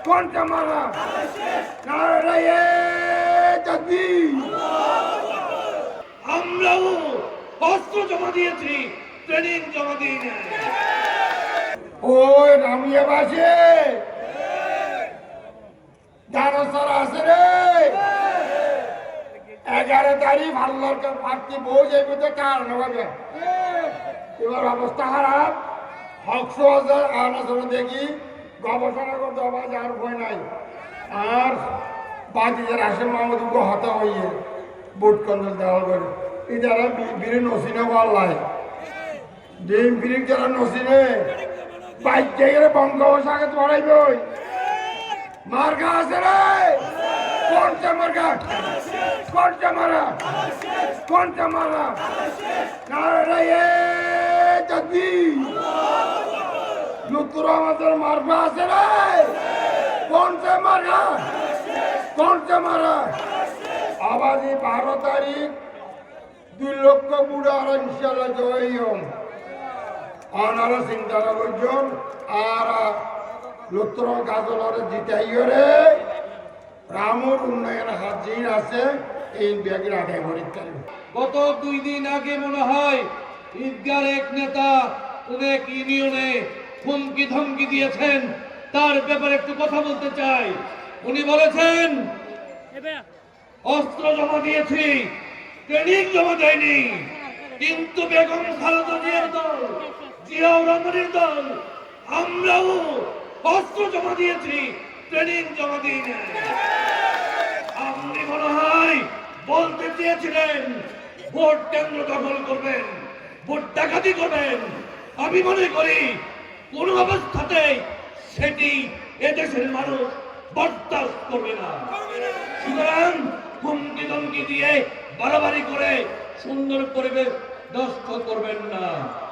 কোনটা মারা নারায়ে তাকবীর। আমরাও অস্ত্র জমা দিয়েছি, ট্রেনিং জমা দিই না। ওই রামিয়া বাসে জানসার আছে রে 11 তারিখ আল্লাহর প্রার্থী বই যাইবে তো কারণ হবে। এবার অবস্থা খারাপ, হক হাজার আলোচনা দেখি গবেষণা করতে হবে, যার ভয় নাই। আর বাকিদের আসে মাহমুদকে হতা হইয়ে ভোট কন্ট্রোল দেওয়া করে এই যারা বিড়ি নসিনে বললাই ডিম বিড়ি যারা নসিনে বাইক গেলে বঙ্গোপসাগরে ধরাইব মার্কা আছে রে। কোনটা মার্কা কোনটা মারা কোনটা মারা নারায়ে তাকবীর। লুতুর আমাদের মার্কা আছে রে। কোনটা মারা কোনটা মারা আবাদি 12 তারিখ 2 লক্ষ বুড়া আর ইনশাল্লাহ জয়ী হন। আনারা চিন্তা করছেন আর লুতুর গাজলের জিতাইও রে রামুর উন্নয়ন হাজির আছে এই ব্যাগের আদায় করিতে। গত 2 দিন আগে মনে হয় ঈদগার এক নেতা অনেক ইউনিয়নে হুমকি ধমকি দিয়েছেন, তার ব্যাপারে একটু কথা বলতে চাই। উনি বলেছেন অস্ত্র জমা দিয়েছি, ট্রেনিং জমা দেয়নি, কিন্তু বেগম খালেদা জিয়ার দল, জিয়াউর রহমানের দল আমরাও অস্ত্র জমা দিয়েছি, ট্রেনিং জমা দিই না। আপনি মনে হয় বলতে চেয়েছিলেন ভোট কেন্দ্র দখল করবেন, ভোট ডাকাতি করবেন। আমি মনে করি কোন অবস্থাতেই সেটি এদেশের মানুষ বরদাস্ত করবে না। সুতরাং হুমকি ধমকি দিয়ে বাড়াবাড়ি করে সুন্দর পরিবেশ নষ্ট করবেন না।